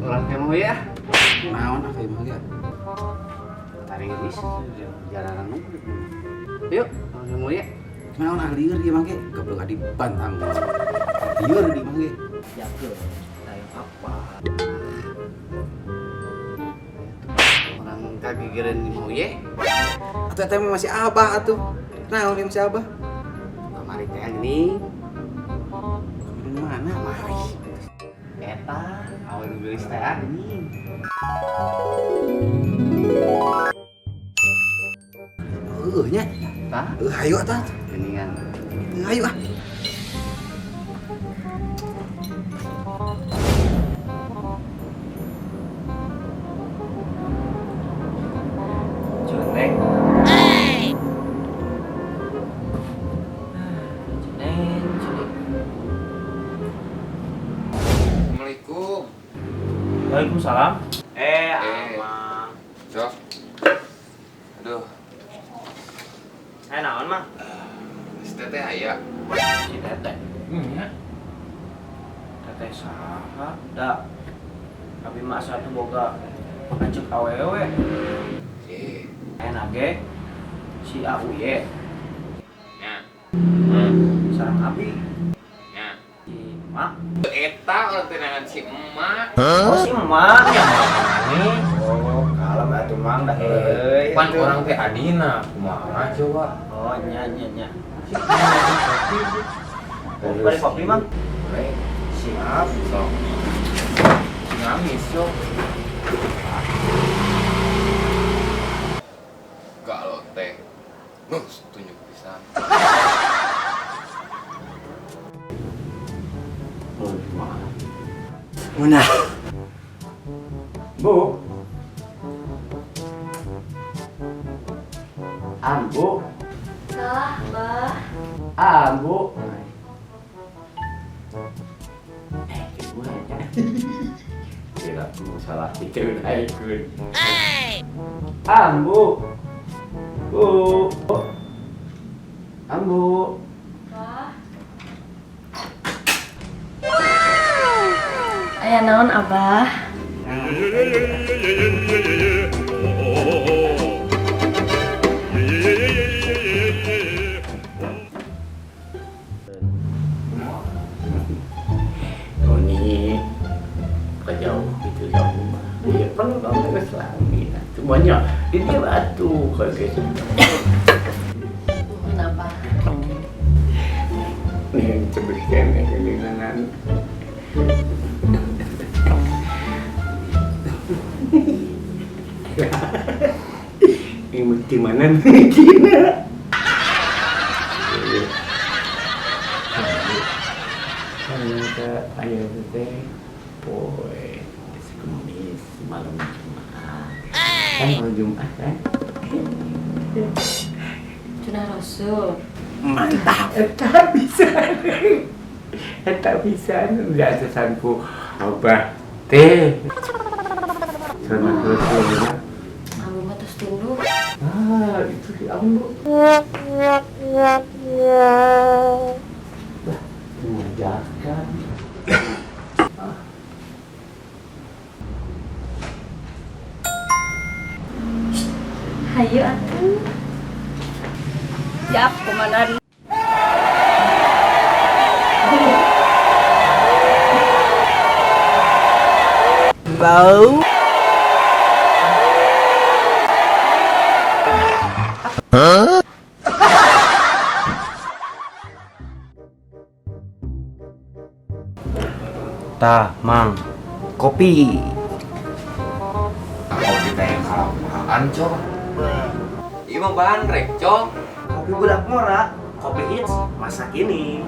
Orang kamu ya? Naon aku mah ya. Tarik geus jalanan nunggu. Yuk, orang kamu ya? Naon ahlieur ieu mah ge goblok adi bantang. Lieur di mah ge. Jakeun. Tayo apa? Orang kagigeran di mau ye? Atuh teh masih abah atuh. Naon ieu masih abah? Kamari teh geuning. Di mana mari? Eta, aweun geulis teh geuning. Nya. Tah, Hayu atuh. geuningan. Hayu ah. Jelek. Assalamualaikum. Waalaikumsalam. Amang. Sok. Aduh, Naon mah? si teteh aya. Si teteh. Ya. Teteh saha? Da. Abi mah asa teu boga lanceuk awewe. Eh, Enak ge. Si Auye nya, sareng Abi. nya. Si Mak. Eta orang tenangan si emak. Oh si Mak ya nih. Oh, kalem atuh Mang dah euy. Pan orang teh adina, kumaha coba? Oh nya. Oh, balik kopi Mang. Baik, Siap. sok. Nangis sok. Kalau teh, tunjuk pisan. Munah. Bu. Ambu. Salah, Bah. Ambu. Ibu aja. Kira aku salah pikir aikeun. Ambu. Bu. Ambu. Bah. Aya naon, Abah? Ini kejauh itu jauh. Iya, penuh banget ke selami. Semuanya ini batu kalau gitu. Kenapa? Nih sebutkan kelinganan. Ini mesti mana nih Cina? Ayah teh, boy, Kamis malam Jumat. Kan malam Jumat kan? Cenah Rasul. Mantap. Eta bisa. Eta bisa. Udah sesanku abah teh. Selamat berpuasa. Ambu mah tos tunduk. Ah, itu si Ambu. Mengajarkan. Hayu atuh. Siap, komandan. Bau. Tah, Mang. Kopi. Kopi teh apaan, Cok? Ieu mah bandrek, Cok. Kopi budak mora, kopi hits masa kini.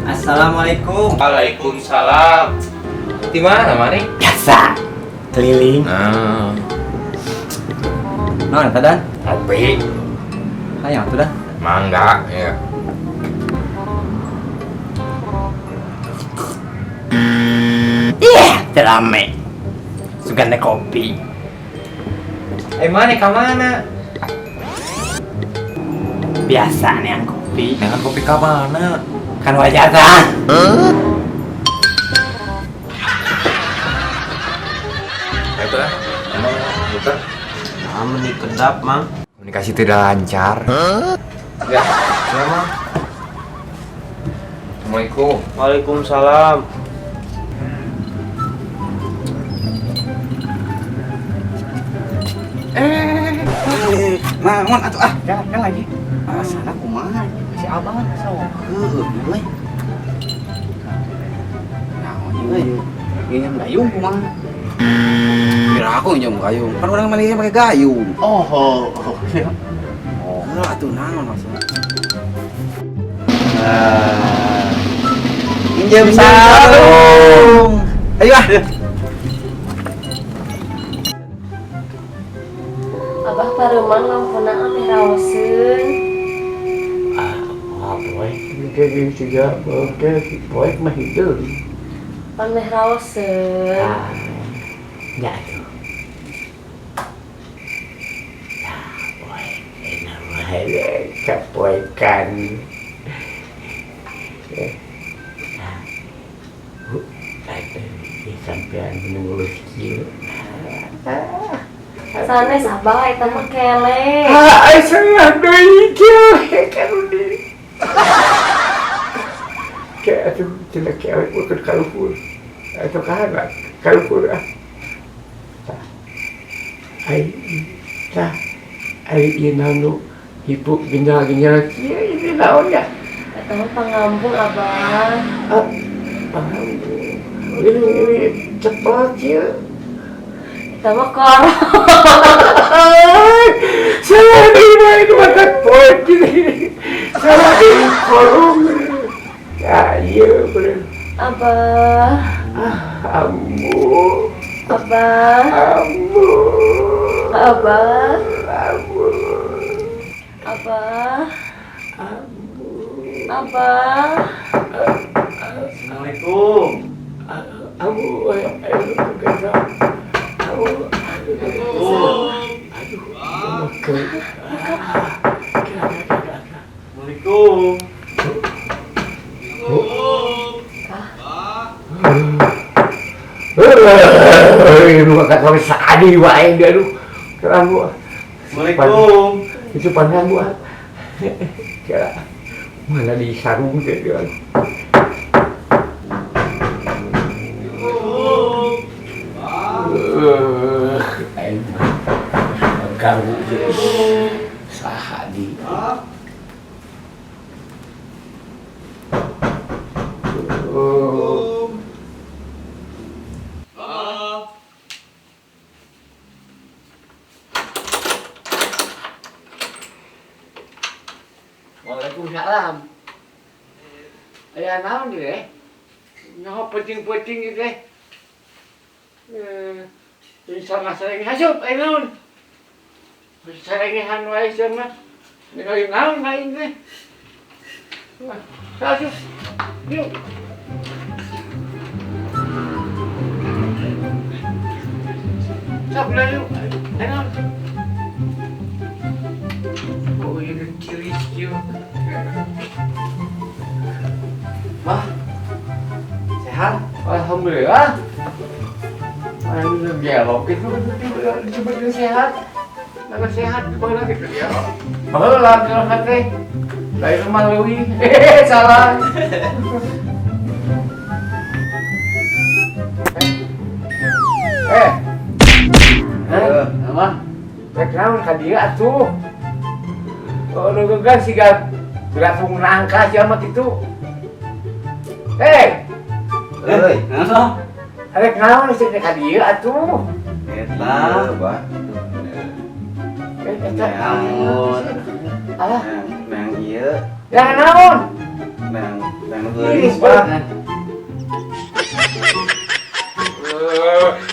Assalamualaikum. Waalaikumsalam. Di mana, Mani? Biasa, keliling. Nah, Nah, tadan. kopi. Hayang tuh dah. Mangga, ya. Terame. Sugande kopi. Mani ka mana? Biasa nih yang kopi. Dengan kopi ka mana? Kan wajar kan? Itu lah. Emang bukan? Nah, nih kedap, Mang. Komunikasi tidak lancar. Ya, ya, Mang. Assalamualaikum. Waalaikumsalam. Nah, mon atuh ah. Jangan lagi. Salah kumaha si abang sawo. Euy. Nah, ini gayung kumaha. Kira aku nyom gayung. Kan orang Malaysia pakai gayung. Oh. Oh, atuh naon maksudnya? Pinjam sarung. Ayo ah. Abah paremang lampuna ame raoseun. Boy, kayak juga, boy mah hidup. Pan meh raoseun. Ya tuh. Nah, boy, enak banget capoikan. Sampean menulus kieu. Sanes abah eta mah kele. Ai sangat deui kieu kan udah. Kayak tuh cina kewek ukut kalupur. Atau kahana kalupur ah. Ai ieu nanu hipuk ginjal-ginjal kieu ini naon ya? Eta mah pangambung abah. Paham. Ini cepat kieu. Eta mah korong. Salah di mana makan poin gini. Salah di kolong. Ya iya bener. Abah. Ambu. Abah. Ambu. Abah. Ambu. Abah. Abah. Assalamualaikum. Ambu. Ayo kerja. Ambu. Aduh. Makan. Assalamualaikum. Lu makan sampai sadi wae dia lu. Kerang gua. Assalamualaikum. Itu pandang gua. Kira mana di sarung dia. Ganggu sahadi. Waalaikumsalam. Aya naon ieu teh? Nyaho penting-penting ieu teh? Ini sama sareng hasup aya naon? Sarengehan wae cenah. Ningali naon aing teh? Hasup. Yuk. Sok lah yuk. Aya naon? Oh, ini ciri kieu. Bah. Sehat. sehat. Alhamdulillah. Anu gelok itu disebut sehat. Naga sehat baheula gitu ya. Baheula geus teh. Lain mah leuwih. Salah. Apa? Rek naon ka dieu atuh? Oh, gegas siga berlangsung nangka sia mah kitu. Euy, naon? Rek naon sih ka dieu atuh? Eta, Bah. Naon? Alah, Nang ieu, ya naon? nang geulis, Bah. Oh,